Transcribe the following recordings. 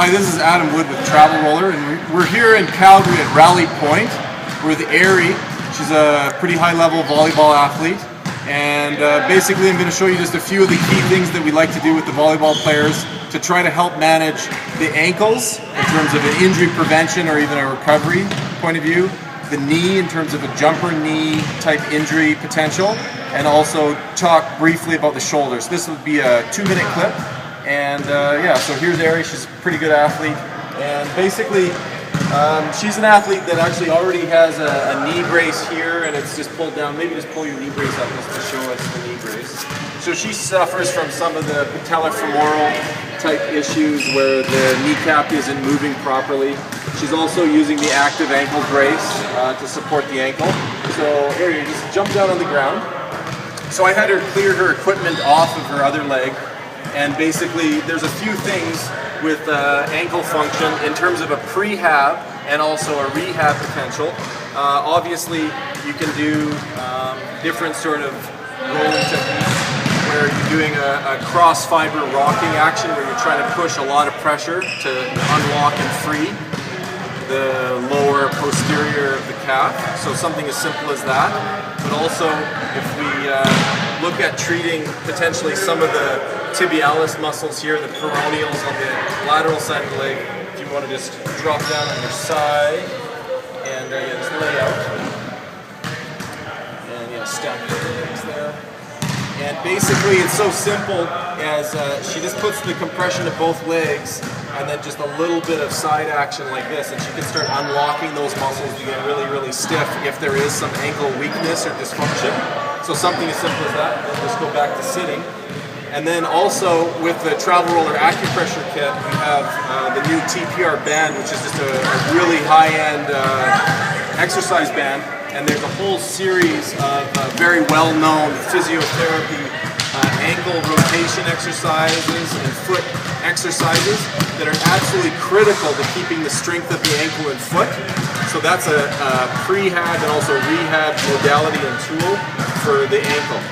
Hi, this is Adam Wood with Travel Roller, and we're here in Calgary at Rally Point. We're with Ari. She's a pretty high-level volleyball athlete, and basically I'm going to show you just a few of the key things that we like to do with the volleyball players to try to help manage the ankles in terms of an injury prevention or even a recovery point of view, the knee in terms of a jumper knee type injury potential, and also talk briefly about the shoulders. This would be a 2-minute clip. And yeah, so here's Ari. She's a pretty good athlete, and basically she's an athlete that actually already has a knee brace here, and it's just pulled down. Maybe just pull your knee brace up just to show us the knee brace. So she suffers from some of the patellofemoral type issues where the kneecap isn't moving properly. She's also using the active ankle brace to support the ankle. So Ari, just jump down on the ground. So I had her clear her equipment off of her other leg. And basically, there's a few things with ankle function in terms of a prehab and also a rehab potential. Obviously, you can do different sort of rolling techniques where you're doing a cross-fiber rocking action where you're trying to push a lot of pressure to unlock and free the lower posterior of the calf. So something as simple as that. But also, if we look at treating potentially some of the tibialis muscles here, the peroneals on the lateral side of the leg, if you want to just drop down on your side and yeah, just lay out. And yeah, stack your legs there. And basically it's so simple as she just puts the compression of both legs and then just a little bit of side action like this, and she can start unlocking those muscles to get really, really stiff if there is some ankle weakness or dysfunction. So something as simple as that. Then just go back to sitting. And then also with the Travel Roller acupressure kit, we have the new TPR band, which is just a really high-end exercise band. And there's a whole series of very well-known physiotherapy ankle rotation exercises and foot exercises that are absolutely critical to keeping the strength of the ankle and foot. So that's a prehab and also rehab modality and tool for the ankle.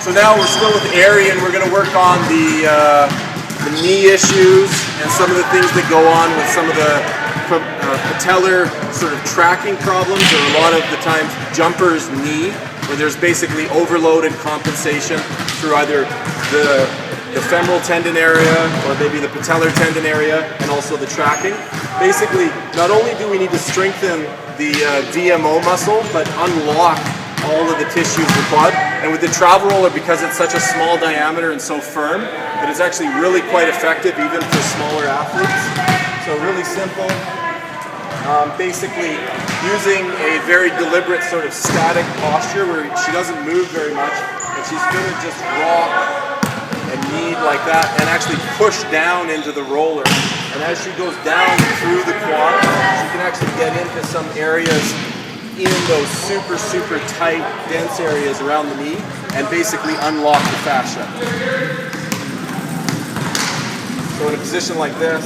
So now we're still with Ari, and we're going to work on the knee issues and some of the things that go on with some of the patellar sort of tracking problems, or a lot of the times jumper's knee, where there's basically overload and compensation through either the femoral tendon area or maybe the patellar tendon area, and also the tracking. Basically, not only do we need to strengthen the VMO muscle, but unlock all of the tissues of the quad. And with the Travel Roller, because it's such a small diameter and so firm, that it's actually really quite effective even for smaller athletes. So really simple. Basically using a very deliberate sort of static posture where she doesn't move very much, and she's going to just rock and knead like that and actually push down into the roller. And as she goes down through the quad, she can actually get into some areas in those super, super tight, dense areas around the knee and basically unlock the fascia. So in a position like this,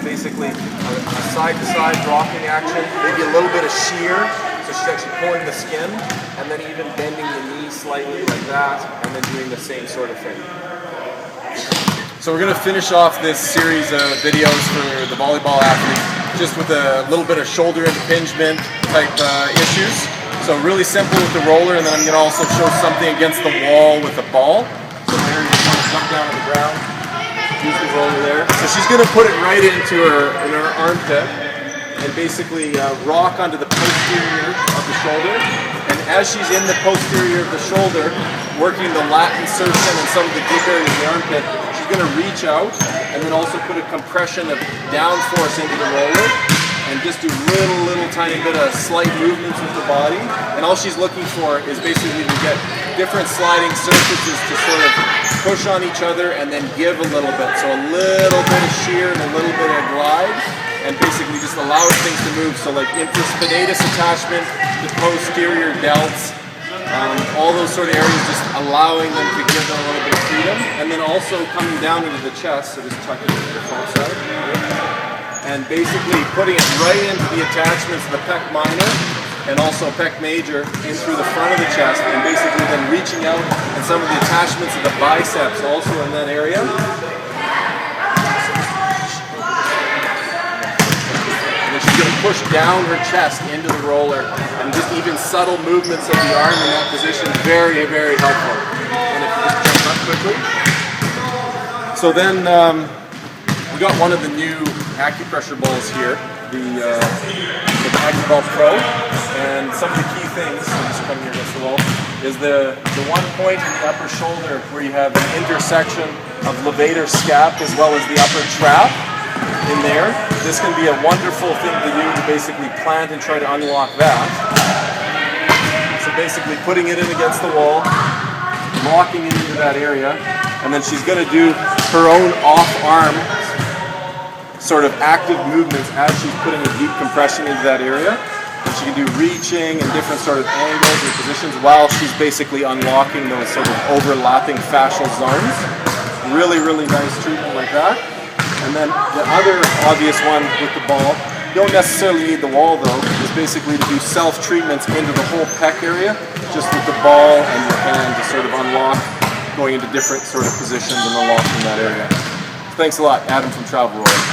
basically a side-to-side rocking action, maybe a little bit of shear, so she's actually pulling the skin, and then even bending the knee slightly like that, and then doing the same sort of thing. So we're going to finish off this series of videos for the volleyball athlete just with a little bit of shoulder impingement type issues. So really simple with the roller, and then I'm going to also show something against the wall with the ball. So there you just want to jump down on the ground, use the roller there. So she's going to put it right into her armpit and basically rock onto the posterior of the shoulder. And as she's in the posterior of the shoulder, working the lat insertion and some of the deep areas of the armpit, she's going to reach out and then also put a compression of down force into the roller and just do little tiny bit of slight movements with the body. And all she's looking for is basically to get different sliding surfaces to sort of push on each other and then give a little bit. So a little bit of shear and a little bit of glide, and basically just allows things to move. So like infraspinatus attachment, the posterior delts, all those sort of areas, just allowing them to give them a little bit of freedom. And then also coming down into the chest, so just tuck it into the front side. And basically putting it right into the attachments of the pec minor and also pec major in through the front of the chest, and basically then reaching out and some of the attachments of the biceps also in that area. push down her chest into the roller, and just even subtle movements of the arm in that position, very, very helpful. And if you just jump up quickly. So then we got one of the new acupressure balls here, the AcuBall Pro, and some of the key things, I'm just coming here against the wall, is the one point in the upper shoulder where you have an intersection of levator scap as well as the upper trap in there. This can be a wonderful thing to do to basically plant and try to unlock that. So basically putting it in against the wall, locking it into that area, and then she's going to do her own off-arm sort of active movements as she's putting a deep compression into that area. And she can do reaching and different sort of angles and positions while she's basically unlocking those sort of overlapping fascial zones. Really, really nice treatment like that. And then the other obvious one with the ball, you don't necessarily need the wall though, is basically to do self-treatments into the whole pec area, just with the ball and your hand to sort of unlock, going into different sort of positions and unlocking that area. Thanks a lot, Adam from Travel Roller.